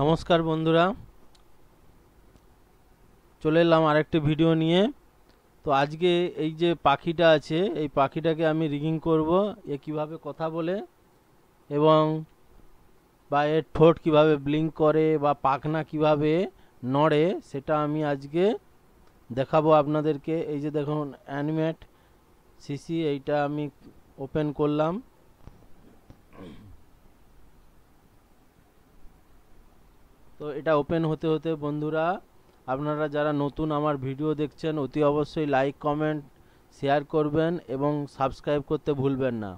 নমস্কার বন্ধুরা, চলে এলাম আরেকটি ভিডিও নিয়ে। তো আজকে এই যে পাখিটা আছে, এই পাখিটাকে আমি রিগিং করব। এ কিভাবে কথা বলে এবং বা এর ঠোঁট কিভাবে ব্লিঙ্ক করে বা পাখনা কিভাবে নড়ে, সেটা আমি আজকে দেখাবো আপনাদেরকে। এই যে দেখুন অ্যানিমেট সিসি, এইটা আমি ওপেন করলাম। তো এটা ওপেন হতে হতে বন্ধুরা, আপনারা যারা নতুন আমার ভিডিও দেখছেন অতি অবশ্যই লাইক কমেন্ট শেয়ার করবেন এবং সাবস্ক্রাইব করতে ভুলবেন না।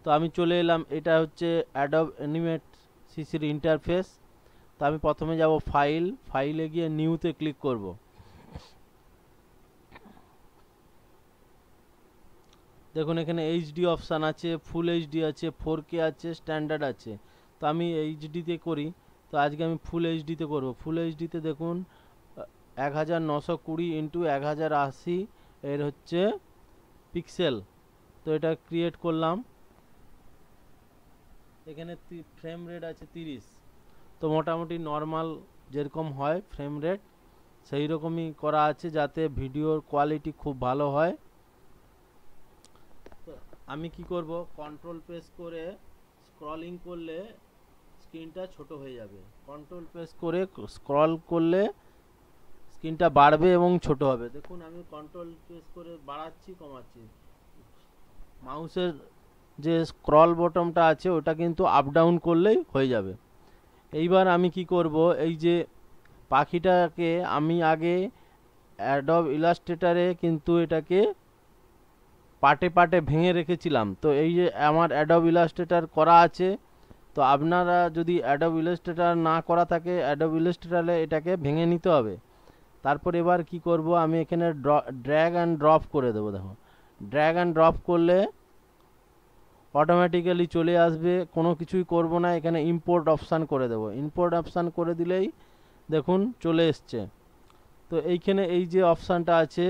তো আমি চলে এলাম, এটা হচ্ছে অ্যাডব অ্যানিমেট সিসির ইন্টারফেস। তো আমি প্রথমে যাব ফাইলে গিয়ে নিউতে ক্লিক করব। দেখুন এখানে এইচডি অপশান আছে, ফুল এইচডি আছে, 4K আছে, স্ট্যান্ডার্ড আছে। তো আমি এইচডিতে করি। তো আজকে আমি ফুল এইচডিতে করব। ফুল এইচডিতে দেখুন 1920x1080 এর হচ্ছে পিক্সেল। তো এটা ক্রিয়েট করলাম। এখানে ফ্রেম রেট আছে 30। তো মোটামুটি নর্মাল যেরকম হয় ফ্রেম রেট সেই রকমই করা আছে, যাতে ভিডিওর কোয়ালিটি খুব ভালো হয়। তো আমি কি করব, কন্ট্রোল প্রেস করে স্ক্রলিং করলে স্ক্রিনটা ছোট হয়ে যাবে। কন্ট্রোল প্রেস করে স্ক্রল করলে স্ক্রিনটা বাড়বে এবং ছোট হবে। দেখুন আমি কন্ট্রোল প্রেস করে বাড়াচ্ছি কমাচ্ছি। মাউসের যে স্ক্রল বটনটা আছে ওটা কিন্তু আপ ডাউন করলেই হয়ে যাবে। এইবার আমি কি করব, এই যে পাখিটাকে আমি আগে অ্যাডব ইলাস্ট্রেটরে কিন্তু এটাকে পার্টে পার্টে ভেঙে রেখেছিলাম। তো এই যে আমার অ্যাডব ইলাস্ট্রেটর করা আছে। তো আপনারা যদি অ্যাডব ইলাস্ট্রেটর না করা থাকে, অ্যাডব ইলাস্ট্রেটরে এটাকে ভেঙে নিতে হবে। তারপর এবার কি করব, আমি এখানে ড্র্যাগ অ্যান্ড ড্রপ করে দেবো। দেখো ড্র্যাগ অ্যান্ড ড্রপ করলে অটোমেটিক্যালি চলে আসবে, কোনো কিছুই করব না। এখানে ইম্পোর্ট অপশান করে দেব। ইম্পোর্ট অপশান করে দিলেই দেখুন চলে এসছে। তো এইখানে এই যে অপশানটা আছে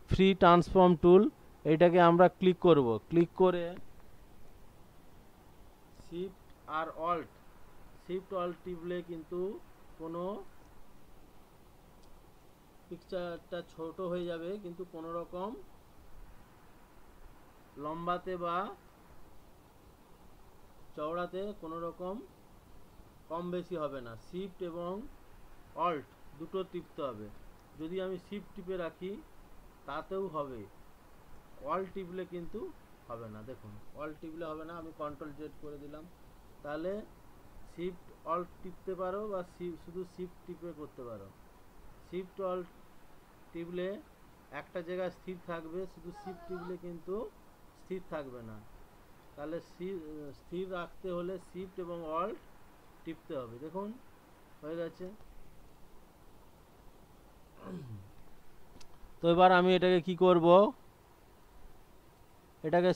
ফ্রি ট্রান্সফর্ম টুল, এইটাকে আমরা ক্লিক করব। ক্লিক করে শিফট আর অল্ট টিপলে কিন্তু কোনো পিকচারটা ছোট হয়ে যাবে, কিন্তু কোনো রকম লম্বাতে বা চওড়াতে কোনো রকম কম বেশি হবে না। শিফট এবং অল্ট দুটো টিপতে হবে। যদি আমি শিফট টিপে রাখি তাতেও হবে, অল্ট টিপলে কিন্তু হবে না। দেখুন অল্ট টিপলে হবে না। আমি কন্ট্রোল জেড করে দিলাম, তাহলে শিফট অল্ট টিপতে পারো বা শুধু শিফট টিপে করতে পারো। শিফট অল্ট টিপলে একটা জায়গায় স্থির থাকবে, শুধু শিফট টিপলে কিন্তু স্থির থাকবে না। তাহলে স্থির রাখতে হলে শিফট এবং অল্ট টিপতে হবে। দেখুন হয়ে গেছে। তো এবার আমি এটাকে কি করব, এটাকে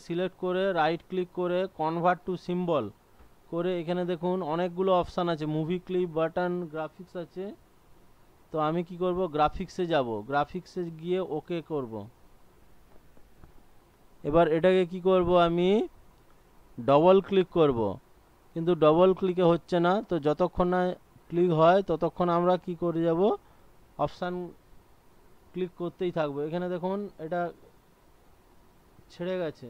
সিলেক্ট করে রাইট ক্লিক করে কনভার্ট টু সিম্বল করে এখানে দেখুন অনেকগুলো অপশান আছে, মুভি ক্লিপ, বাটন, গ্রাফিক্স আছে। তো আমি কি করব, গ্রাফিক্সে যাব। গ্রাফিক্সে গিয়ে ওকে করব। এবার এটাকে কি করব, আমি ডবল ক্লিক করব, কিন্তু ডবল ক্লিকে হচ্ছে না। তো যতক্ষণ না ক্লিক হয় ততক্ষণ আমরা কি করে যাব, অপশান ক্লিক করতেই থাকবো। এখানে দেখুন এটা ছেড়ে গেছে,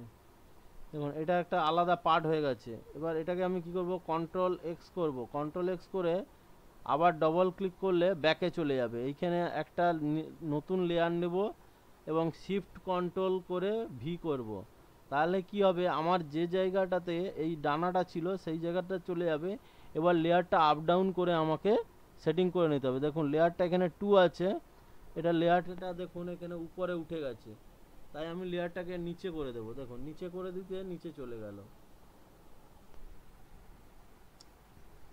দেখুন এটা একটা আলাদা পার্ট হয়ে গেছে। এবার এটাকে আমি কি করব, কন্ট্রোল এক্স করব। কন্ট্রোল এক্স করে আবার ডবল ক্লিক করলে ব্যাকে চলে যাবে। এইখানে একটা নতুন লেয়ার নেব এবং শিফট কন্ট্রোল করে ভি করব। তাহলে কি হবে, আমার যে জায়গাটাতে এই ডানাটা ছিল সেই জায়গাটা চলে যাবে। এবার লেয়ারটা আপ ডাউন করে আমাকে সেটিং করে নিতে হবে। দেখুন লেয়ারটা এখানে 2 আছে, এটা লেয়ারটা দেখুন এখানে উপরে উঠে গেছে। তাই আমি লেয়ারটাকে নিচে করে দেবো। দেখুন নিচে করে দিতে নিচে চলে গেল।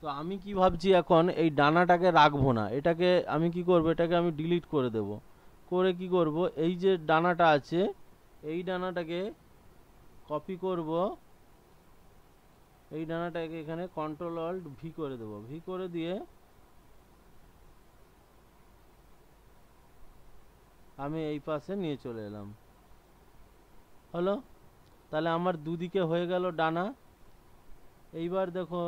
তো আমি কি ভাবছি, এখন এই ডানাটাকে রাখবো না। এটাকে আমি কি করব, এটাকে আমি ডিলিট করে দেব। করে কি করব, এই যে ডানাটা আছে এই ডানাটাকে কপি করব। এই ডানাটাকে এখানে কন্ট্রোল অল্ট ভি করে দেব। ভি করে দিয়ে আমি এই পাশে নিয়ে চলে এলাম। হলো, তাহলে আমার দুদিকে হয়ে গেল ডানা। এইবার দেখো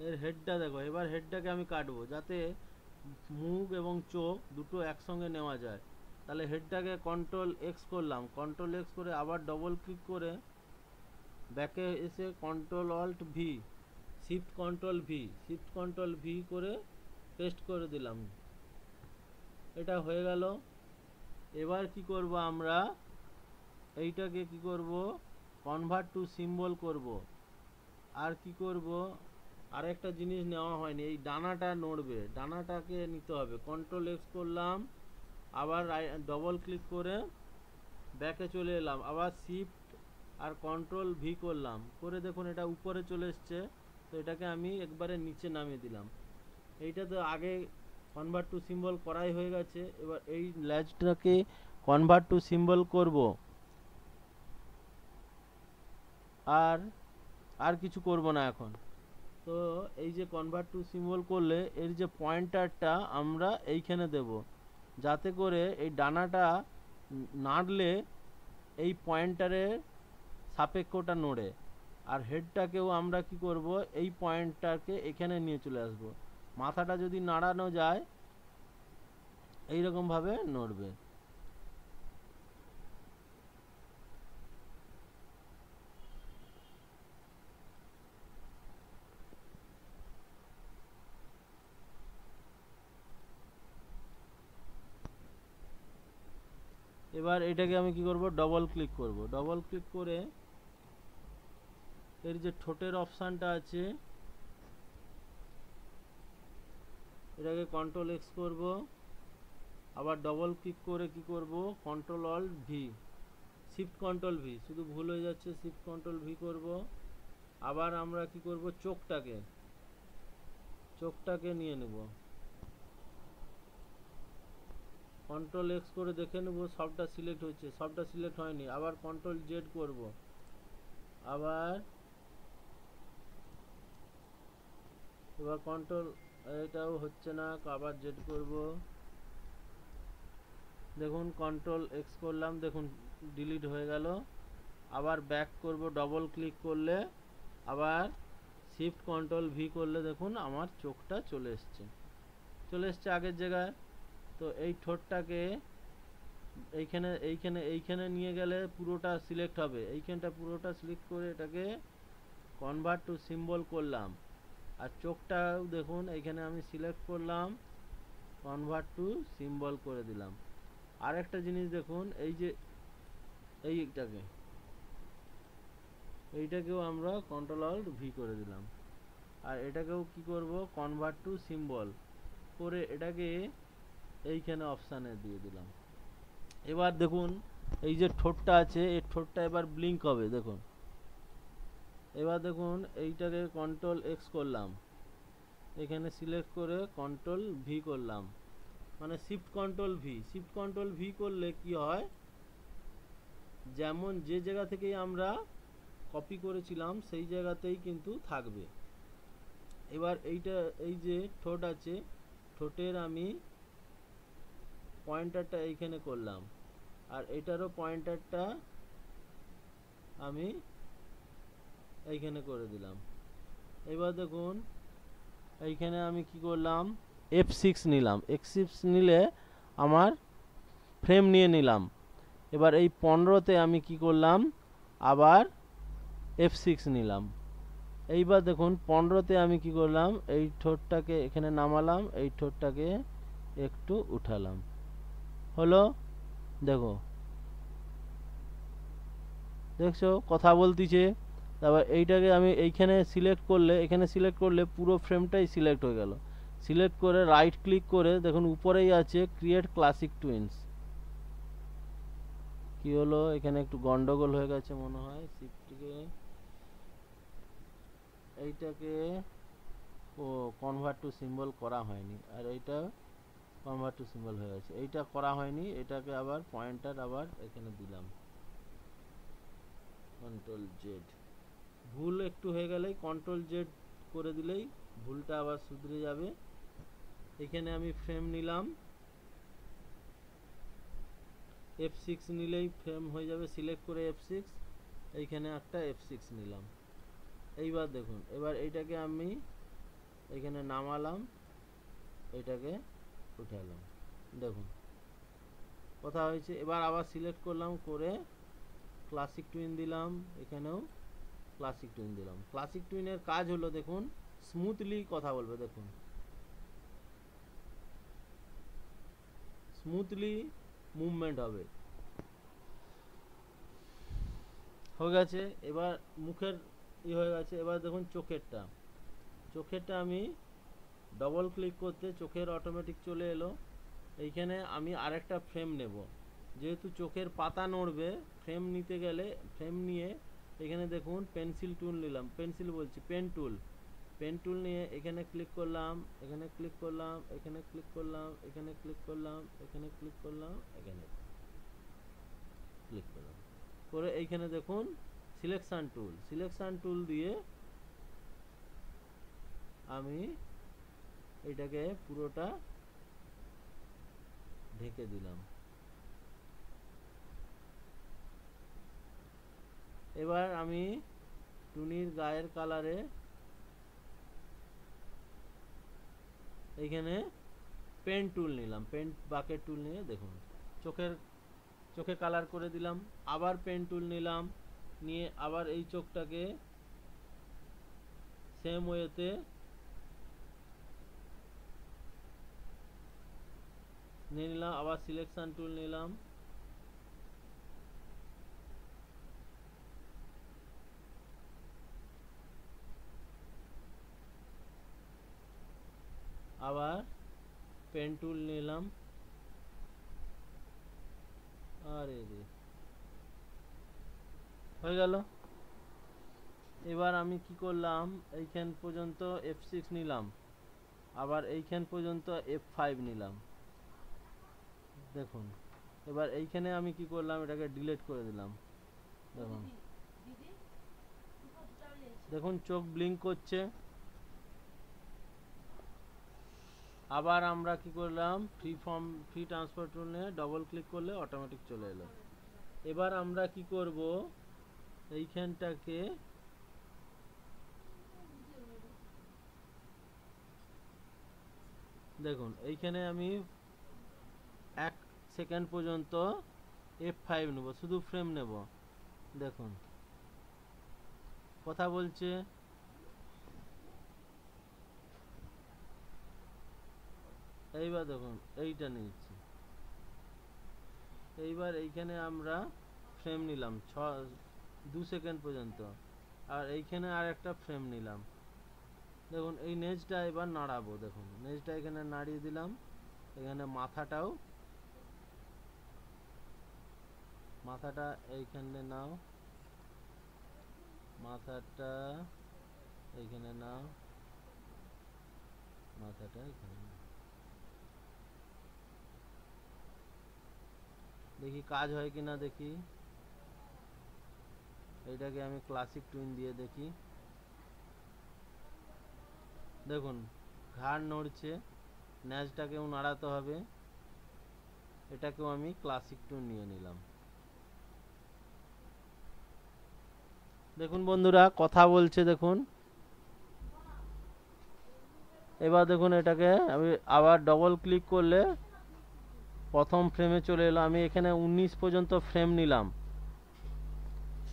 এর হেডটা দেখো, এবার হেডটাকে আমি কাটবো যাতে মুখ এবং চোখ দুটো একসঙ্গে নেওয়া যায়। তাহলে হেডটাকে কন্ট্রোল এক্স করলাম, কন্ট্রোল এক্স করে আবার ডবল ক্লিক করে ব্যাকে এসে control alt V, shift control V করে পেস্ট করে দিলাম। এটা হয়ে গেল। এবার কি করব আমরা, এইটাকে কি করব, কনভার্ট টু সিম্বল করব। আর কি করব, আরেকটা জিনিস নেওয়া হয়নি, এই ডানাটা নড়বে, ডানাটাকে নিতে হবে। কন্ট্রোল এক্স করলাম, আবার ডবল ক্লিক করে ব্যাকে চলে এলাম, আবার শিফট আর কন্ট্রোল ভি করলাম, করে দেখুন এটা উপরে চলে এসছে। তো এটাকে আমি একবারে নিচে নামিয়ে দিলাম। এইটা তো আগে কনভার্ট টু সিম্বল করাই হয়ে গেছে। এবার এই ল্যাজটাকে কনভার্ট টু সিম্বল করব। আর আর কিছু করব না এখন। তো এই যে কনভার্ট টু সিম্বল করলে এর যে পয়েন্টারটা আমরা এইখানে দেব, যাতে করে এই ডানাটা নাড়লে এই পয়েন্টারের সাপেক্ষটা নড়ে। আর হেডটাকেও আমরা কি করব, এই পয়েন্টটাকে এখানে নিয়ে চলে আসব। মাথাটা যদি নাড়ানো যায় এইরকমভাবে নড়বে। এবার এটাকে আমি কি করব, ডবল ক্লিক করব। ডবল ক্লিক করে এর যে ঠোঁটের অপশানটা আছে এটাকে কন্ট্রোল এক্স করব, আবার ডবল ক্লিক করে কি করব, control alt V, shift control V, শুধু ভুল হয়ে যাচ্ছে, শিফট কন্ট্রোল ভি করব। আবার আমরা কি করব, চোখটাকে নিয়ে নেব, কন্ট্রোল এক্স করে দেখে নেব সবটা সিলেক্ট হচ্ছে, সবটা সিলেক্ট হয়নি, আবার কন্ট্রোল জেড করব। আবার এবার কন্ট্রোল, এটাও হচ্ছে না, আবার জেড করব। দেখুন কন্ট্রোল এক্স করলাম, দেখুন ডিলিট হয়ে গেল। আবার ব্যাক করব, ডবল ক্লিক করলে, আবার শিফট কন্ট্রোল ভি করলে দেখুন আমার চোখটা চলে এসছে আগের জায়গায়। তো এই ঠোঁটটাকে এইখানে এইখানে এইখানে নিয়ে গেলে পুরোটা সিলেক্ট হবে, এইখানটা পুরোটা সিলেক্ট করে এটাকে কনভার্ট টু সিম্বল করলাম। আর চোখটাও দেখুন এইখানে আমি সিলেক্ট করলাম, কনভার্ট টু সিম্বল করে দিলাম। আর একটা জিনিস দেখুন, এই যে এইটাকেও আমরা কন্ট্রোল অল্ট ভি করে দিলাম। আর এটাকেও কি করব, কনভার্ট টু সিম্বল করে এটাকে এইখানে অপশানে দিয়ে দিলাম। এবার দেখুন এই যে ঠোঁটটা আছে, এই ঠোঁটটা এবার ব্লিঙ্ক হবে দেখুন। এবার দেখুন এইটাকে কন্ট্রোল এক্স করলাম, এখানে সিলেক্ট করে কন্ট্রোল ভি করলাম, মানে শিফট কন্ট্রোল ভি করলে কি হয়, যেমন যে জায়গা থেকেই আমরা কপি করেছিলাম সেই জায়গাতেই কিন্তু থাকবে। এবার এইটা, এই যে ঠোঁট আছে, ঠোঁটের আমি পয়েন্টারটা এইখানে করলাম, আর এটারও পয়েন্টারটা আমি এইখানে করে দিলাম। এবার দেখুন এইখানে আমি কি করলাম, F6 নিলাম, F6 নিলে আমার ফ্রেম নিয়ে নিলাম। এবার এই 15তে আমি কি করলাম, আবার F6 নিলাম। এইবার দেখুন 15তে আমি কি করলাম, এই ঠোঁটটাকে এখানে নামালাম, এই ঠোঁটটাকে একটু উঠালাম, হলো। দেখছো কথা বলতিছে। তারপর এইটাকে আমি এইখানে সিলেক্ট করলে পুরো ফ্রেমটাই সিলেক্ট হয়ে গেল। সিলেক্ট করে রাইট ক্লিক করে দেখুন উপরেই আছে ক্রিয়েট ক্লাসিক টুইনস। কি হলো, এখানে একটু গন্ডগোল হয়ে গেছে মনে হয়, শিফটকে এইটাকে কনভার্ট টু সিম্বল করা হয়নি, আর এইটা কনভার্ট টু সিম্বল হয়ে গেছে, এইটা করা হয়নি। এটাকে আবার পয়েন্টার আবার এখানে দিলাম, কন্ট্রোল জেড। ভুল একটু হয়ে গেলেই কন্ট্রোল জেড করে দিলেই ভুলটা আবার শুধরে যাবে। এখানে আমি ফ্রেম নিলাম, F6 নিলেই ফ্রেম হয়ে যাবে, সিলেক্ট করে F6, এইখানে একটা F6 নিলাম। এইবার দেখুন, এবার এইটাকে আমি এখানে নামালাম, এটাকে উঠালাম, দেখুন কথা হয়েছে। এবার আবার সিলেক্ট করলাম, করে ক্লাসিক টুইন দিলাম, এখানেও ক্লাসিক টুইন দিলাম। ক্লাসিক টুইনের কাজ হলো দেখুন স্মুথলি কথা বলবে, দেখুন স্মুথলি মুভমেন্ট হবে। হয়ে গেছে। এবার মুখের হয়ে গেছে। এবার দেখুন চোখেরটা আমি ডবল ক্লিক করতে চোখের অটোমেটিক চলে এলো। এইখানে আমি আরেকটা ফ্রেম নেব, যেহেতু চোখের পাতা নড়বে, ফ্রেম নিতে গেলে ফ্রেম নিয়ে এখানে দেখুন পেন টুল নিয়ে এখানে ক্লিক করলাম, এখানে ক্লিক করলাম, এখানে ক্লিক করলাম, এখানে ক্লিক করলাম, এখানে ক্লিক করলাম, এখানে ক্লিক করলাম, করে এইখানে দেখুন সিলেকশন টুল দিয়ে আমি এটাকে পুরোটা ঢেকে দিলাম। এবার আমি টুনির গায়ের কালারে এইখানে পেন টুল নিলাম, পেন বাকেট টুল নিয়ে দেখুন চোখে কালার করে দিলাম। আবার পেন টুল নিলাম, নিয়ে আবার এই চোখটাকে সেম ওয়েতে নিয়ে নিলাম। আবার সিলেকশন টুল নিলাম, আবার পেন টুল নিলাম, আরে রে হয়ে গেল। এবার আমি কি করলাম, এইখান পর্যন্ত F6 নিলাম, আবার এইখান পর্যন্ত F5 নিলাম, দেখুন। এবার এইখানে আমি কি করলাম, এটাকে ডিলিট করে দিলাম, দেখুন দেখুন চোখ ব্লিঙ্ক করছে। আবার আমরা কি করলাম, ফ্রি ট্রান্সফার টুল নিয়ে ডবল ক্লিক করলে অটোমেটিক চলে এলো। এবার আমরা কি করব, এইখানটাকে দেখুন এইখানে আমি 1 সেকেন্ড পর্যন্ত F5 নেব, শুধু ফ্রেম নেব, দেখুন কথা বলছে। এইবার দেখুন এইটা নিচ্ছি। এইবার এইখানে আমরা ফ্রেম নিলাম 2 সেকেন্ড পর্যন্ত, আর এইখানে আর একটা ফ্রেম নিলাম, দেখুন এই নেজটা এবার নাড়াবো, দেখুন নেজটা এখানে নাড়িয়ে দিলাম। এখানে মাথাটা এইখানে নাও, মাথাটা এইখানে নাও, মাথাটা এখানে নাও, দেখি কাজ হয় কিনা দেখি। এইটাকে আমি ক্লাসিক টুইন দিয়ে দেখি, দেখুন ঘাড় নড়ছে, ন্যাজটাকেও নাড়াতে হবে। এটাকেও আমি ক্লাসিক টুইন নিয়ে নিলাম। দেখুন বন্ধুরা কথা বলছে, দেখুন। এবার দেখুন এটাকে আমি আবার ডবল ক্লিক করলে প্রথম ফ্রেমে চলে এলো। আমি এখানে 19 পর্যন্ত ফ্রেম নিলাম।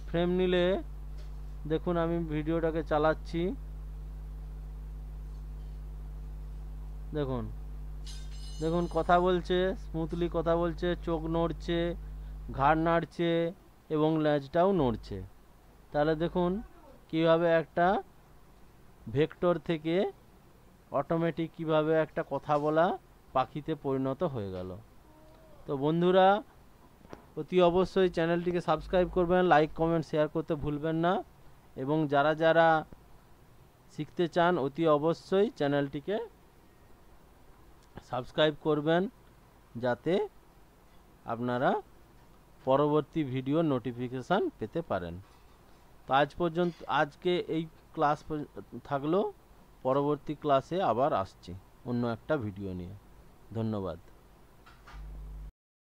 ফ্রেম নিলে দেখুন আমি ভিডিওটাকে চালাচ্ছি, দেখুন দেখুন কথা বলছে, স্মুথলি কথা বলছে, চোখ নড়ছে, ঘাড় নাড়ছে এবং লেজটাও নড়ছে। তাহলে দেখুন কিভাবে একটা ভেক্টর থেকে অটোমেটিক কিভাবে একটা কথা বলা পাখিতে পরিণত হয়ে গেল। তো বন্ধুরা অতি অবশ্যই চ্যানেলটিকে সাবস্ক্রাইব করবেন, লাইক কমেন্ট শেয়ার করতে ভুলবেন না, এবং যারা যারা শিখতে চান অতি অবশ্যই চ্যানেলটিকে সাবস্ক্রাইব করবেন, যাতে আপনারা পরবর্তী ভিডিও নোটিফিকেশান পেতে পারেন। তো আজকে এই ক্লাস থাকলো, পরবর্তী ক্লাসে আবার আসছি অন্য একটা ভিডিও নিয়ে। ধন্যবাদ।